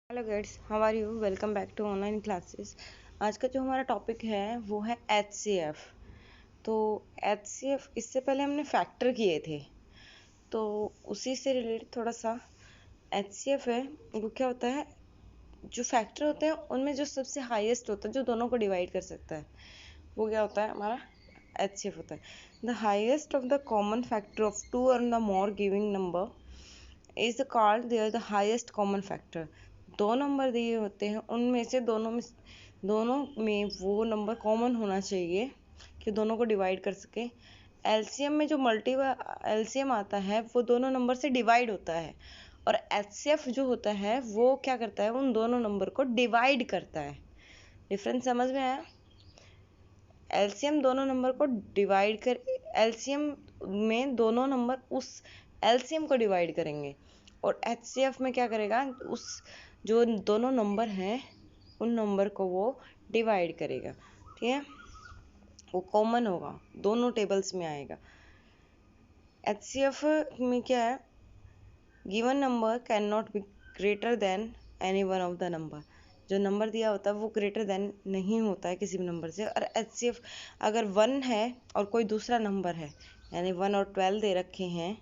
Hello guides, how are you? Welcome back to online classes. आज का जो हमारा टॉपिक है वो है HCF। तो HCF इससे पहले हमने फैक्टर किए थे, तो उसी से रिलेटेड थोड़ा सा HCF है। वो क्या होता है, जो फैक्टर होते हैं उनमें जो सबसे हाईएस्ट होता है, जो दोनों को डिवाइड कर सकता है, वो क्या होता है, हमारा HCF होता है। The highest of the common factor of two और the more giving number is called there the highest common factor. दो नंबर दिए होते हैं, उनमें से दोनों में वो नंबर कॉमन होना चाहिए कि दोनों को डिवाइड कर सके। एलसीएम में जो एलसीएम आता है वो दोनों नंबर से डिवाइड होता है, और एचसीएफ जो होता है वो क्या करता है, उन दोनों नंबर को डिवाइड करता है। डिफरेंस समझ में आया? एलसीएम दोनों नंबर को डिवाइड कर, एलसीएम में दोनों नंबर उस एलसीएम को डिवाइड करेंगे, और एचसीएफ में क्या करेगा, उस जो दोनों नंबर हैं उन नंबर को वो डिवाइड करेगा। ठीक है, वो कॉमन होगा, दोनों टेबल्स में आएगा। एचसीएफ में क्या है, given number can not be greater than any one of the number. जो नंबर दिया होता है वो ग्रेटर देन नहीं होता है किसी भी नंबर से। और एचसीएफ अगर 1 है और कोई दूसरा नंबर है, यानी 1 और 12 दे रखे हैं,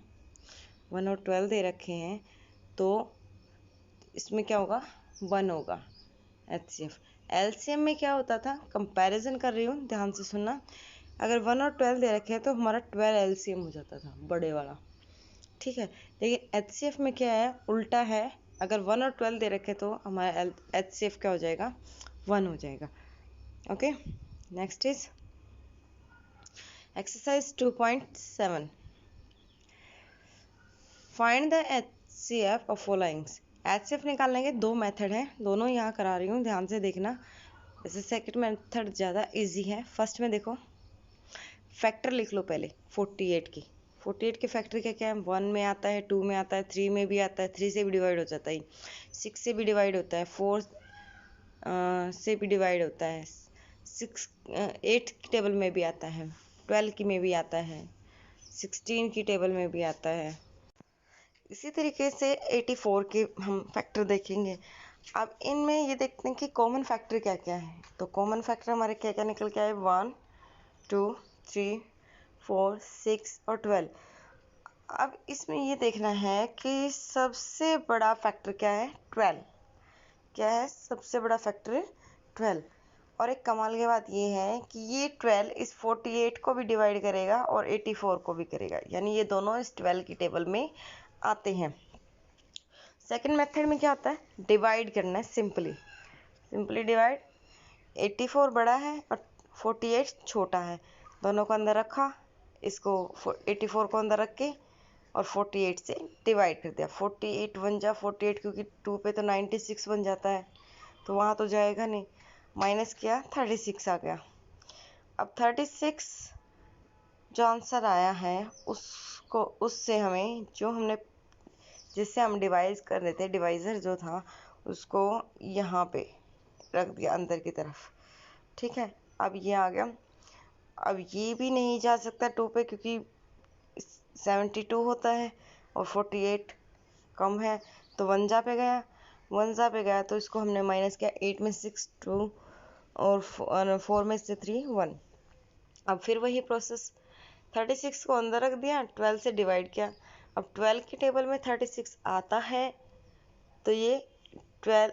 1 और 12 दे रखे हैं, तो इसमें क्या होगा, 1 होगा एचसीएफ। एलसीएम में क्या होता था, कंपैरिजन कर रही हूँ, ध्यान से सुनना। अगर 1 और 12 दे रखे हैं तो हमारा 12 एलसीएम हो जाता था, बड़े वाला। ठीक है, लेकिन एचसीएफ में क्या है, उल्टा है। अगर 1 और 12 दे रखे तो हमारा एचसीएफ क्या हो जाएगा, 1 हो जाएगा। Okay, next is exercise 2.7। Find the HCF of followings. HCF निकालने के दो मेथड हैं, दोनों यहाँ करा रही हूँ, ध्यान से देखना। वैसे सेकंड मेथड ज़्यादा इजी है। फर्स्ट में देखो, फैक्टर लिख लो पहले 48 की। 48 के फैक्टर क्या क्या है, 1 में आता है, 2 में आता है, 3 में भी आता है, 3 से भी डिवाइड हो जाता है, 6 से भी डिवाइड होता है, 4 से भी डिवाइड होता है, 8 की टेबल में भी आता है, 12 की में भी आता है, 16 की टेबल में भी आता है। इसी तरीके से 84 के हम फैक्टर देखेंगे। अब इनमें ये देखते हैं कि कॉमन फैक्टर क्या क्या है। तो कॉमन फैक्टर हमारे क्या क्या निकल के आए, 1 2 3 4 6 और 12। अब इसमें ये देखना है कि सबसे बड़ा फैक्टर क्या है, 12। क्या है सबसे बड़ा फैक्टर, 12। और एक कमाल की बात ये है कि ये 12 इस 48 को भी डिवाइड करेगा और 84 को भी करेगा, यानी ये दोनों इस 12 की टेबल में आते हैं। सेकंड मेथड में क्या होता है, डिवाइड करना है, सिंपली डिवाइड। 84 बड़ा है और 48 छोटा है, दोनों को अंदर रखा, इसको 84 को अंदर रख के और 48 से डिवाइड कर दिया। 48 1 जा 48, क्योंकि 2 पे तो 96 बन जाता है, तो वहाँ तो जाएगा नहीं, माइनस किया 36 आ गया। अब 36 जो आंसर आया है उसको, उससे हमें जो हमने, जिससे हम डिवाइड कर रहे थे, डिवाइज़र जो था उसको यहाँ पे रख दिया अंदर की तरफ। ठीक है, अब ये आ गया। अब ये भी नहीं जा सकता 2 पे, क्योंकि 72 होता है और 48 कम है, तो 1 जा पे गया, 1 जा पे गया तो इसको हमने माइनस किया, 8 में 6 2 और 4 में से 3 1। अब फिर वही प्रोसेस, 36 को अंदर रख दिया, 12 से डिवाइड किया। अब 12 की टेबल में 36 आता है, तो ये 12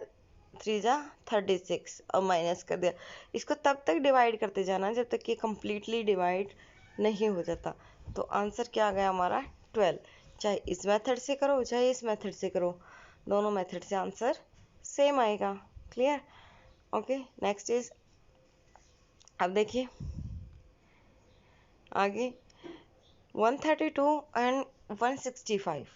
3 जा 36 और माइनस कर दिया। इसको तब तक डिवाइड करते जाना जब तक ये कम्प्लीटली डिवाइड नहीं हो जाता। तो आंसर क्या आ गया हमारा, 12। चाहे इस मेथड से करो चाहे इस मेथड से करो, दोनों मेथड से आंसर सेम आएगा। क्लियर? ओके, नेक्स्ट इज, अब देखिए आगे 132 एंड 165।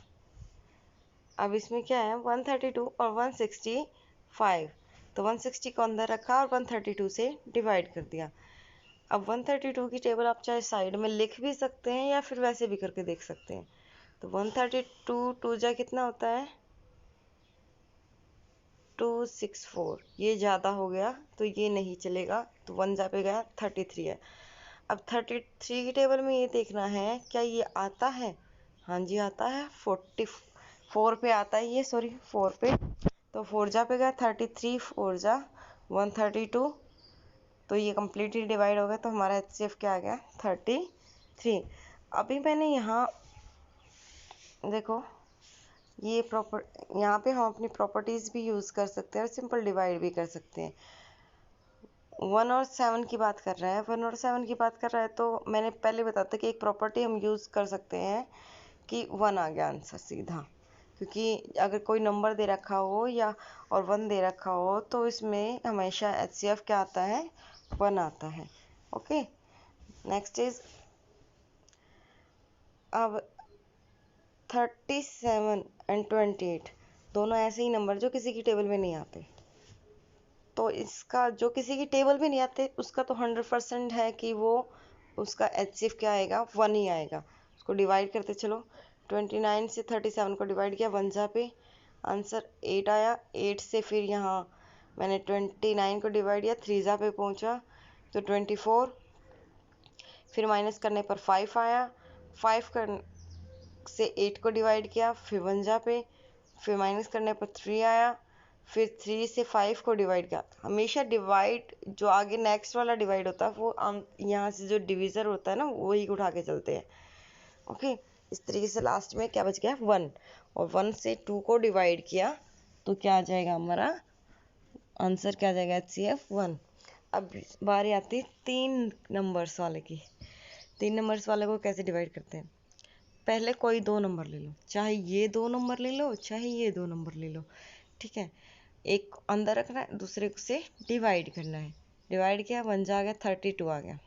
अब इसमें क्या है, 132 और 165, तो 160 को अंदर रखा और 132 से डिवाइड कर दिया। अब 132 की टेबल आप चाहे साइड में लिख भी सकते हैं या फिर वैसे भी करके देख सकते हैं। तो 132 2 जा कितना होता है, 264। ये ज़्यादा हो गया तो ये नहीं चलेगा, तो 1 जा पे गया, 33 है। अब 33 की टेबल में ये देखना है क्या ये आता है, हाँ जी आता है, 44 पे आता है ये, सॉरी 4 पे तो 4 जा पे गया 33, 4 जा 132, तो ये कम्प्लीटली डिवाइड हो गया, तो हमारा HCF क्या आ गया 33। अभी मैंने यहाँ देखो ये प्रॉपर, यहाँ पे हम अपनी प्रॉपर्टीज़ भी यूज़ कर सकते हैं और सिंपल डिवाइड भी कर सकते हैं। 1 और 7 की बात कर रहा है, 1 और 7 की बात कर रहा है, तो मैंने पहले बताया था कि एक प्रॉपर्टी हम यूज़ कर सकते हैं कि 1 आ गया आंसर सीधा, क्योंकि अगर कोई नंबर दे रखा हो या और 1 दे रखा हो तो इसमें हमेशा HCF क्या आता है 1 आता है। ओके, नेक्स्ट इज अब 37 एंड 28 दोनों ऐसे ही नंबर जो किसी की टेबल में नहीं आते, तो इसका जो किसी की टेबल में नहीं आते उसका तो 100% है कि वो उसका HCF क्या आएगा 1 ही आएगा। उसको डिवाइड करते चलो, 29 से 37 को डिवाइड किया 1 जा पे, आंसर 8 आया। 8 से फिर यहाँ मैंने 29 को डिवाइड किया 3 जा पे पहुँचा तो 24, फिर माइनस करने पर 5 आया। 5 से 8 को डिवाइड किया फिर 1 जा पे, फिर माइनस करने पर 3 आया, फिर 3 से 5 को डिवाइड किया। हमेशा डिवाइड जो आगे नेक्स्ट वाला डिवाइड होता है वो यहाँ से जो डिविज़र होता है ना वही उठा के चलते हैं। ओके, इस तरीके से लास्ट में क्या बच गया 1, और 1 से 2 को डिवाइड किया तो क्या आ जाएगा हमारा आंसर, क्या आ जाएगा HCF 1। अब बारी आती है 3 नंबर्स वाले की। 3 नंबर्स वाले को कैसे डिवाइड करते हैं, पहले कोई 2 नंबर ले लो, चाहे ये 2 नंबर ले लो चाहे ये 2 नंबर ले लो, ठीक है। एक अंदर रखना है, दूसरे से डिवाइड करना है। डिवाइड किया 1 जा गया 32 आ गया।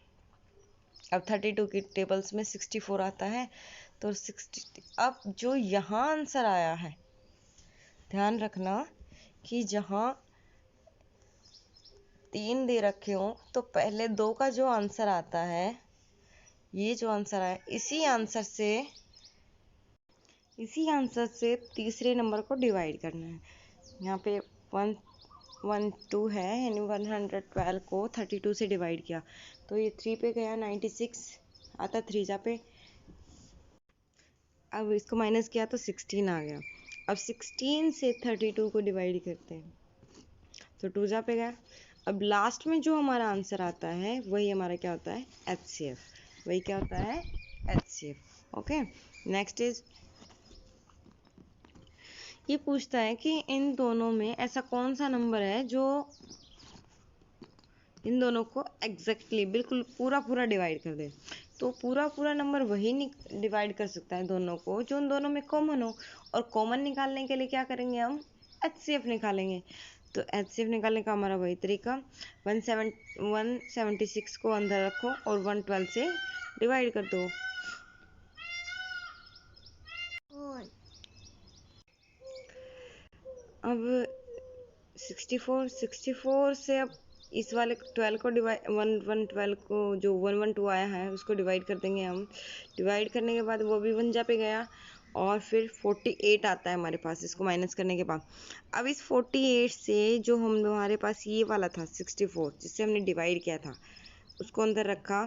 अब 32 की टेबल्स में 64 आता है, तो 60। अब जो यहाँ आंसर आया है, ध्यान रखना कि जहाँ 3 दे रखे हो तो पहले 2 का जो आंसर आता है, ये जो आंसर आया इसी आंसर से तीसरे नंबर को डिवाइड करना है। यहाँ पे 112 है, यानी 112 को 32 से डिवाइड किया तो ये 3 पे गया 96 आता, 3 जा पे। अब इसको माइनस किया तो 16 आ गया। अब 16 से 32 को डिवाइड करते हैं तो 2 जा पे गया। अब लास्ट में जो हमारा आंसर आता है वही हमारा क्या होता है HCF, वही क्या होता है HCF। ओके, नेक्स्ट इज ये पूछता है कि इन दोनों में ऐसा कौन सा नंबर है जो इन दोनों को एग्जैक्टली बिल्कुल पूरा पूरा डिवाइड कर दे। तो पूरा पूरा नंबर वही डिवाइड कर सकता है दोनों को जो उन दोनों में कॉमन हो, और कॉमन निकालने के लिए क्या करेंगे हम HCF निकालेंगे। तो HCF निकालने का हमारा वही तरीका, 176 को अंदर रखो और 112 से डिवाइड कर दो। अब 64 से अब इस वाले 12 को डिवाइड 112 को जो 112 आया है उसको डिवाइड कर देंगे हम। डिवाइड करने के बाद वो भी 1 जा पे गया, और फिर 48 आता है हमारे पास इसको माइनस करने के बाद। अब इस 48 से जो हमारे पास ये वाला था 64 जिससे हमने डिवाइड किया था उसको अंदर रखा,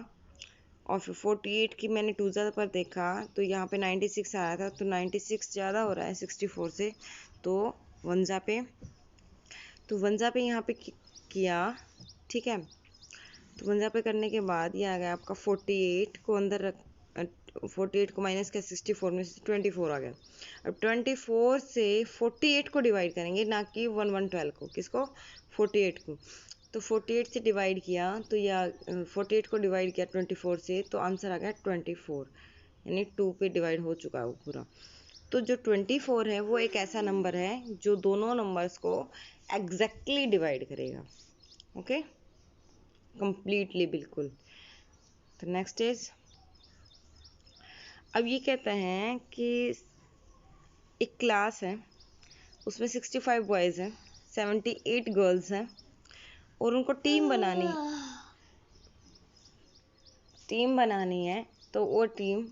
और फिर 48 की मैंने 2 जा पर देखा तो यहाँ पे 96 आया था, तो 96 ज़्यादा हो रहा है 64 से, तो 1 जा पे, तो 1 जा पे यहाँ पे किया, ठीक है। तो 1 जा पे करने के बाद ये आ गया आपका 48 को अंदर रख 48 को माइनस किया 64 में से 24 आ गया। अब 24 से 48 को डिवाइड करेंगे, ना कि 112 को, किसको 48 को। तो 48 से डिवाइड किया तो या 48 को डिवाइड किया 24 से तो आंसर आ गया 24, यानी 2 पे डिवाइड हो चुका है वो पूरा। तो जो 24 है वो एक ऐसा नंबर है जो दोनों नंबर्स को एग्जैक्टली डिवाइड करेगा। ओके, कंप्लीटली बिल्कुल। तो नेक्स्ट इज, अब ये कहते हैं कि एक क्लास है उसमें 65 बॉयज़ हैं, 78 गर्ल्स हैं, और उनको टीम बनानी है। तो वो टीम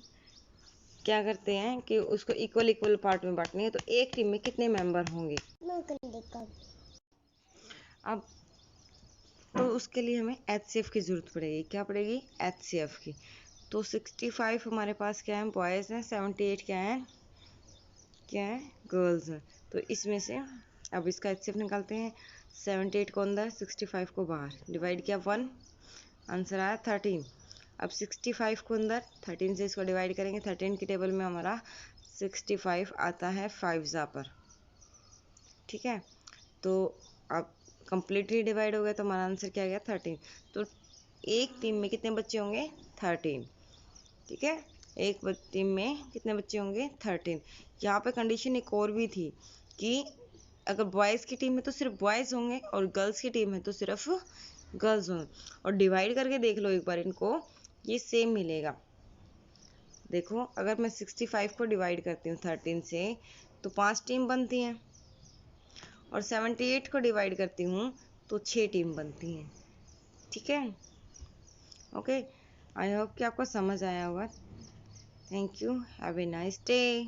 क्या करते हैं कि उसको इक्वल पार्ट में बांटनी है। तो एक टीम में कितने मेंबर होंगे, अब तो उसके लिए हमें HCF की ज़रूरत पड़ेगी। क्या पड़ेगी HCF की। तो 65 हमारे पास क्या है बॉयज़ हैं, 78 क्या है गर्ल्स हैं। तो इसमें से अब इसका HCF निकालते हैं। 78 को अंदर, 65 को बाहर, डिवाइड किया 1, आंसर आया 13। अब 65 को अंदर, 13 से इसको डिवाइड करेंगे। 13 की टेबल में हमारा 65 आता है 5 पर, ठीक है। तो अब कंप्लीटली डिवाइड हो गया तो हमारा आंसर क्या गया 13। तो एक टीम में कितने बच्चे होंगे 13, ठीक है। एक टीम में कितने बच्चे होंगे 13। यहाँ पे कंडीशन एक और भी थी कि अगर बॉयज़ की टीम में तो सिर्फ बॉयज़ होंगे और गर्ल्स की टीम में तो सिर्फ गर्ल्स होंगे। और डिवाइड करके देख लो एक बार इनको, ये सेम मिलेगा। देखो अगर मैं 65 को डिवाइड करती हूँ 13 से तो 5 टीम बनती हैं, और 78 को डिवाइड करती हूँ तो 6 टीम बनती हैं, ठीक है। ओके, आई होप कि आपको समझ आया होगा। Thank you, have a nice day.